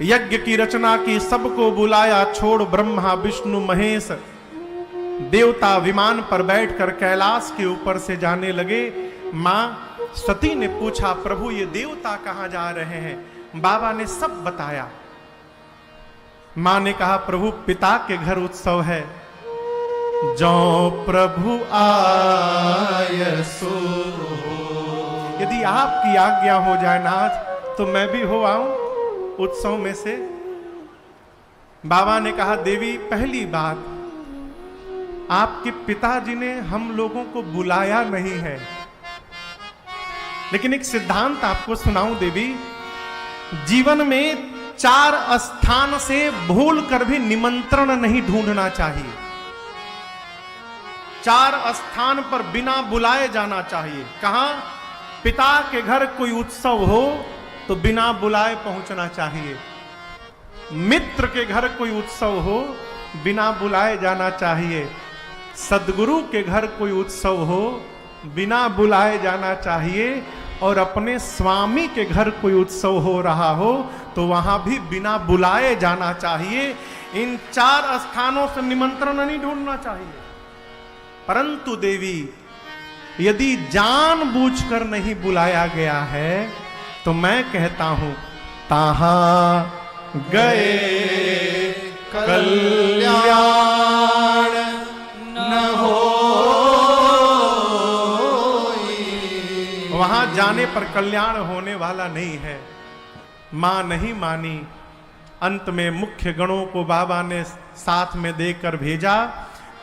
यज्ञ की रचना की, सबको बुलाया, छोड़ ब्रह्मा विष्णु महेश। देवता विमान पर बैठकर कैलाश के ऊपर से जाने लगे। मां सती ने पूछा, प्रभु ये देवता कहां जा रहे हैं? बाबा ने सब बताया। मां ने कहा, प्रभु पिता के घर उत्सव है। जो प्रभु आय सो, यदि आपकी आज्ञा हो जाए नाथ तो मैं भी हो आऊं उत्सव में से। बाबा ने कहा, देवी पहली बात, आपके पिताजी ने हम लोगों को बुलाया नहीं है। लेकिन एक सिद्धांत आपको सुनाऊं देवी, जीवन में 4 स्थान से भूल कर भी निमंत्रण नहीं ढूंढना चाहिए। 4 स्थान पर बिना बुलाए जाना चाहिए। कहां? पिता के घर कोई उत्सव हो तो बिना बुलाए पहुंचना चाहिए। मित्र के घर कोई उत्सव हो बिना बुलाए जाना चाहिए। सदगुरु के घर कोई उत्सव हो बिना बुलाए जाना चाहिए। और अपने स्वामी के घर कोई उत्सव हो रहा हो तो वहां भी बिना बुलाए जाना चाहिए। इन 4 स्थानों से निमंत्रण नहीं ढूंढना चाहिए। परंतु देवी, यदि जानबूझकर नहीं बुलाया गया है तो मैं कहता हूं, ताहां गए कल्याण न हो। वहां जाने पर कल्याण होने वाला नहीं है। मां नहीं मानी। अंत में मुख्य गणों को बाबा ने साथ में देकर भेजा।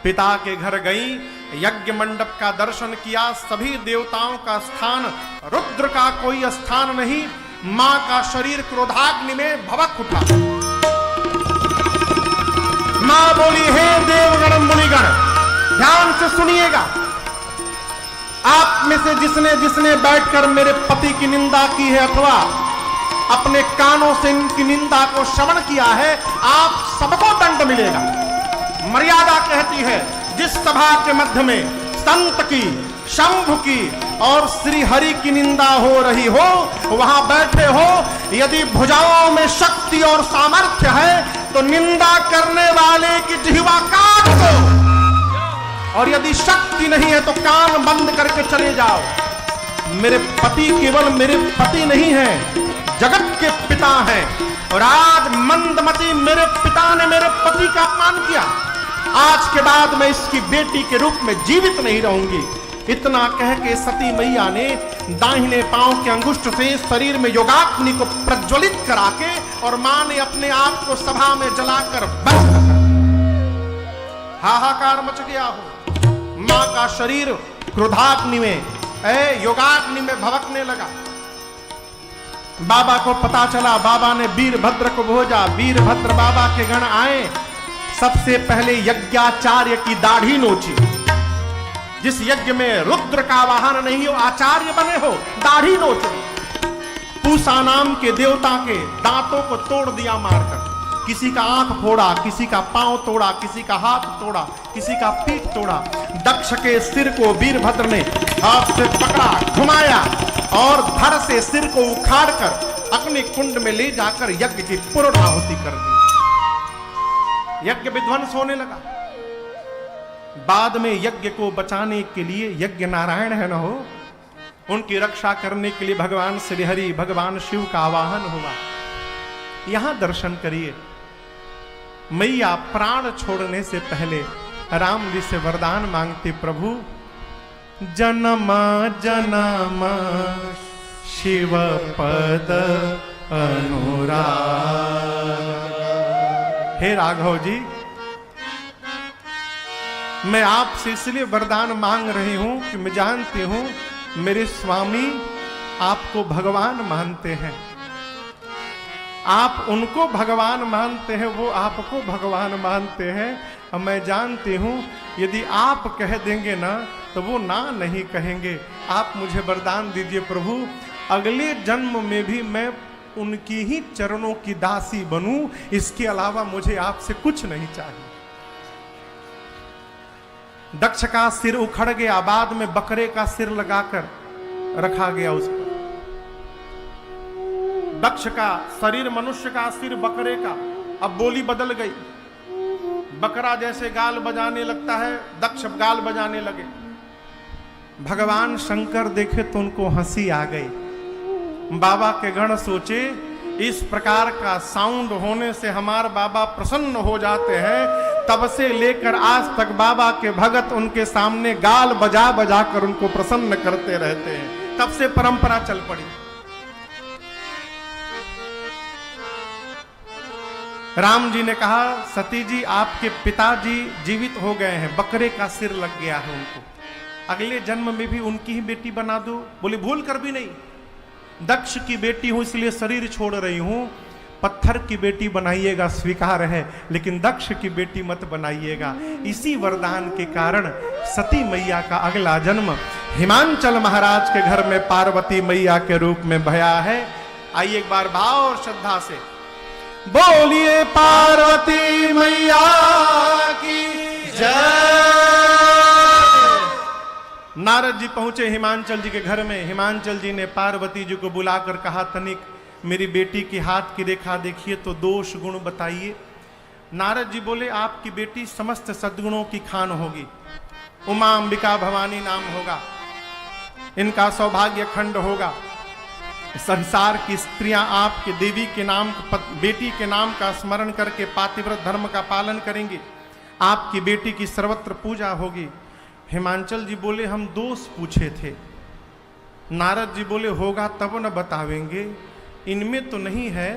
पिता के घर गई, यज्ञ मंडप का दर्शन किया। सभी देवताओं का स्थान, रुद्र का कोई स्थान नहीं। मां का शरीर क्रोधाग्नि में भभक उठा। मां बोली, हे देवगण मुनिगण, ध्यान से सुनिएगा। आप में से जिसने जिसने बैठकर मेरे पति की निंदा की है अथवा अपने कानों से इनकी निंदा को श्रवण किया है, आप सबको दंड मिलेगा। मर्यादा कहती है, जिस सभा के मध्य में संत की, शंभु की और श्री हरि की निंदा हो रही हो, वहां बैठे हो। यदि भुजाओं में शक्ति और सामर्थ्य है तो निंदा करने वाले की जिह्वा काट दो, और यदि शक्ति नहीं है तो कान बंद करके चले जाओ। मेरे पति केवल मेरे पति नहीं है, जगत के पिता हैं। और आज मंदमती मेरे पिता ने मेरे पति का अपमान किया। आज के बाद मैं इसकी बेटी के रूप में जीवित नहीं रहूंगी। इतना कह के सती मैया ने दाहिने पांव के अंगुष्ठ से शरीर में योगाग्नि को प्रज्वलित करा के और मां ने अपने आप को सभा में जलाकर बंद। हाहाकार मच गया हो। मां का शरीर क्रोधाग्नि में, योगाग्नि में भभकने लगा। बाबा को पता चला। बाबा ने वीरभद्र को भेजा। वीरभद्र बाबा के गण आए। सबसे पहले यज्ञाचार्य की दाढ़ी नोची। जिस यज्ञ में रुद्र का वाहन नहीं हो, आचार्य बने हो, दाढ़ी नोची। पूसा नाम के देवता के दांतों को तोड़ दिया मारकर। किसी का आंख फोड़ा, किसी का पांव तोड़ा, किसी का हाथ तोड़ा, किसी का पीठ तोड़ा। दक्ष के सिर को वीरभद्र ने हाथ से पकड़ा, घुमाया और धड़ से सिर को उखाड़कर अग्नि कुंड में ले जाकर यज्ञ की पूर्णाहुति कर दी। यज्ञ विध्वंस होने लगा। बाद में यज्ञ को बचाने के लिए, यज्ञ नारायण है न हो, उनकी रक्षा करने के लिए भगवान श्री हरि, भगवान शिव का आवाहन हुआ। यहां दर्शन करिए। मैया प्राण छोड़ने से पहले राम जी से वरदान मांगते, प्रभु जन्म जन्म शिव पद अनुराग। हे राघव जी, मैं आपसे इसलिए वरदान मांग रही हूं कि मैं जानती हूं मेरे स्वामी आपको भगवान मानते हैं। आप उनको भगवान मानते हैं, वो आपको भगवान मानते हैं। और मैं जानती हूं यदि आप कह देंगे ना तो वो ना नहीं कहेंगे। आप मुझे वरदान दीजिए प्रभु, अगले जन्म में भी मैं उनकी ही चरणों की दासी बनूं। इसके अलावा मुझे आपसे कुछ नहीं चाहिए। दक्ष का सिर उखड़ गया। बाद में बकरे का सिर लगाकर रखा गया उस पर। दक्ष का शरीर मनुष्य का, सिर बकरे का। अब बोली बदल गई, बकरा जैसे गाल बजाने लगता है, दक्ष गाल बजाने लगे। भगवान शंकर देखे तो उनको हंसी आ गई। बाबा के गण सोचे इस प्रकार का साउंड होने से हमारे बाबा प्रसन्न हो जाते हैं। तब से लेकर आज तक बाबा के भगत उनके सामने गाल बजा बजा कर उनको प्रसन्न करते रहते हैं। तब से परंपरा चल पड़ी। राम जी ने कहा, सती जी आपके पिताजी जीवित हो गए हैं, बकरे का सिर लग गया है उनको, अगले जन्म में भी उनकी ही बेटी बना दो। बोले भूल कर भी नहीं, दक्ष की बेटी हूं इसलिए शरीर छोड़ रही हूं, पत्थर की बेटी बनाइएगा स्वीकार है, लेकिन दक्ष की बेटी मत बनाइएगा। इसी वरदान के कारण सती मैया का अगला जन्म हिमांचल महाराज के घर में पार्वती मैया के रूप में भया है। आइए एक बार भाव और श्रद्धा से बोलिए पार्वती मैया की जय। नारद जी पहुंचे हिमांचल जी के घर में। हिमांचल जी ने पार्वती जी को बुलाकर कहा, तनिक मेरी बेटी की हाथ की रेखा देखिए तो दोष गुण बताइए। नारद जी बोले, आपकी बेटी समस्त सद्गुणों की खान होगी, उमा अंबिका भवानी नाम होगा, इनका सौभाग्य खंड होगा। संसार की स्त्रियां आपके देवी के नाम, बेटी के नाम का स्मरण करके पातिव्रत धर्म का पालन करेंगी, आपकी बेटी की सर्वत्र पूजा होगी। हिमांचल जी बोले, हम दोष पूछे थे। नारद जी बोले, होगा तब न बतावेंगे, इनमें तो नहीं है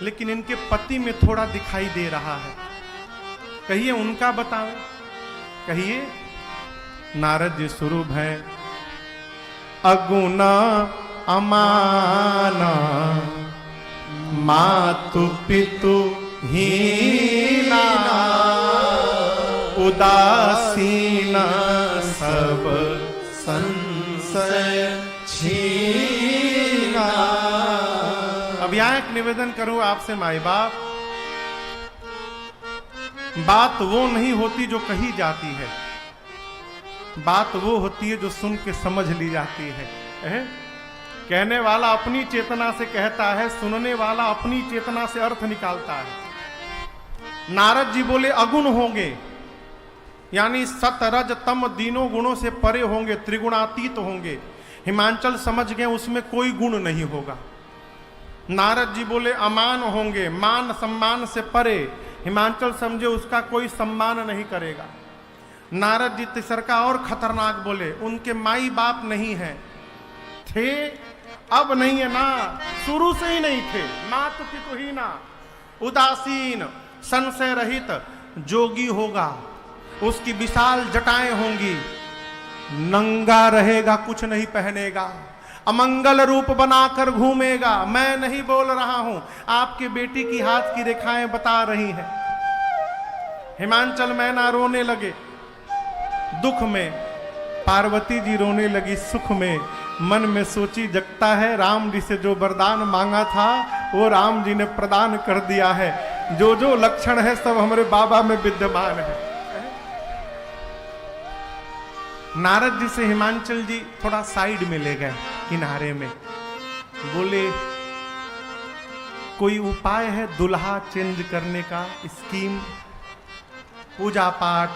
लेकिन इनके पति में थोड़ा दिखाई दे रहा है, कहिए उनका बतावे, कहिए। नारद जी स्वरूप है, अगुना अमाना मातु पितु हीना, उदासीना सब संशय छीना। अब यहां एक निवेदन करूं आपसे माई बाप, बात वो नहीं होती जो कही जाती है, बात वो होती है जो सुन के समझ ली जाती है। कहने वाला अपनी चेतना से कहता है, सुनने वाला अपनी चेतना से अर्थ निकालता है। नारद जी बोले अगुण होंगे, यानी सत रज तम तीनों गुणों से परे होंगे, त्रिगुणातीत होंगे। हिमांचल समझ गए उसमें कोई गुण नहीं होगा। नारद जी बोले अमान होंगे, मान सम्मान से परे, हिमांचल समझे उसका कोई सम्मान नहीं करेगा। नारद जी तीसरा और खतरनाक बोले, उनके माई बाप नहीं है, थे अब नहीं है ना, शुरू से ही नहीं थे, मातु पितु ही ना, उदासीन संशय रहित जोगी होगा, उसकी विशाल जटाएं होंगी, नंगा रहेगा, कुछ नहीं पहनेगा, अमंगल रूप बनाकर घूमेगा। मैं नहीं बोल रहा हूं, आपकी बेटी की हाथ की रेखाएं बता रही हैं। हिमांचल मैना रोने लगे, दुख में पार्वती जी रोने लगी, सुख में। मन में सोची जगता है, राम जी से जो वरदान मांगा था वो राम जी ने प्रदान कर दिया है, जो जो लक्षण है सब हमारे बाबा में विद्यमान है। नारद जी से हिमांचल जी थोड़ा साइड में ले गए, किनारे में, बोले कोई उपाय है दुल्हा चेंज करने का, स्कीम, पूजा पाठ,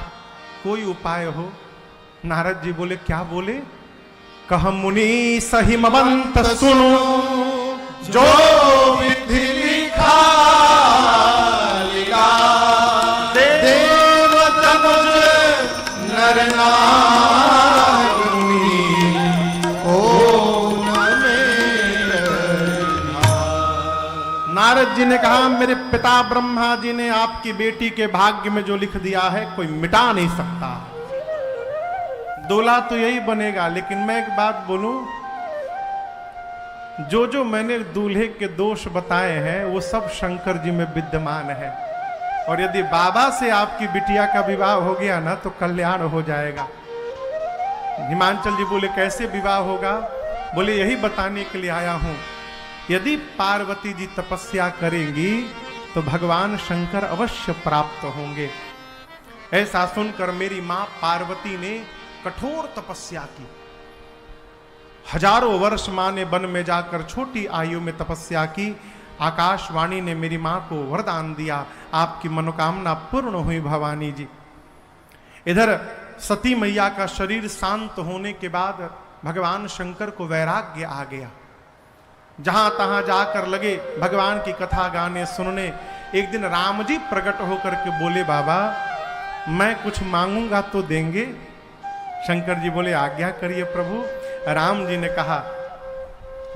कोई उपाय हो? नारद जी बोले, क्या बोले? कह मुनि सहिमवंत सुनो, जो विधि लिखा लीला, देव तनुज नर नारी, ओम नारद जी ने कहा, मेरे पिता ब्रह्मा जी ने आपकी बेटी के भाग्य में जो लिख दिया है कोई मिटा नहीं सकता। दूल्हा तो यही बनेगा, लेकिन मैं एक बात बोलूं, जो जो मैंने दूल्हे के दोष बताए हैं वो सब शंकर जी में विद्यमान है, और यदि बाबा से आपकी बिटिया का विवाह हो गया ना तो कल्याण हो जाएगा। हिमांचल जी बोले, कैसे विवाह होगा? बोले, यही बताने के लिए आया हूं, यदि पार्वती जी तपस्या करेंगी तो भगवान शंकर अवश्य प्राप्त होंगे। ऐसा सुनकर मेरी मां पार्वती ने कठोर तपस्या की। हजारों वर्ष मां ने वन में जाकर छोटी आयु में तपस्या की। आकाशवाणी ने मेरी मां को वरदान दिया, आपकी मनोकामना पूर्ण हुई भवानी जी। इधर सती मैया का शरीर शांत होने के बाद भगवान शंकर को वैराग्य आ गया। जहां तहां जाकर लगे भगवान की कथा गाने सुनने। एक दिन राम जी प्रकट होकर के बोले, बाबा मैं कुछ मांगूंगा तो देंगे? शंकर जी बोले, आज्ञा करिए प्रभु। राम जी ने कहा,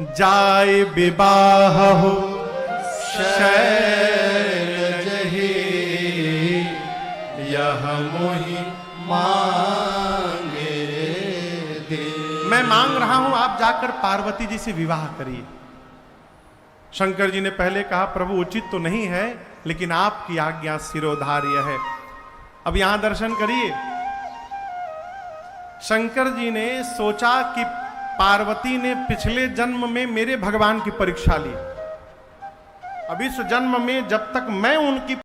जाए विवाह हो शैलज हे, यह मोहि मांगे दे। मैं मांग रहा हूं, आप जाकर पार्वती जी से विवाह करिए। शंकर जी ने पहले कहा, प्रभु उचित तो नहीं है, लेकिन आपकी आज्ञा शिरोधार्य है। अब यहां दर्शन करिए। शंकर जी ने सोचा कि पार्वती ने पिछले जन्म में मेरे भगवान की परीक्षा ली। अब इस जन्म में जब तक मैं उनकी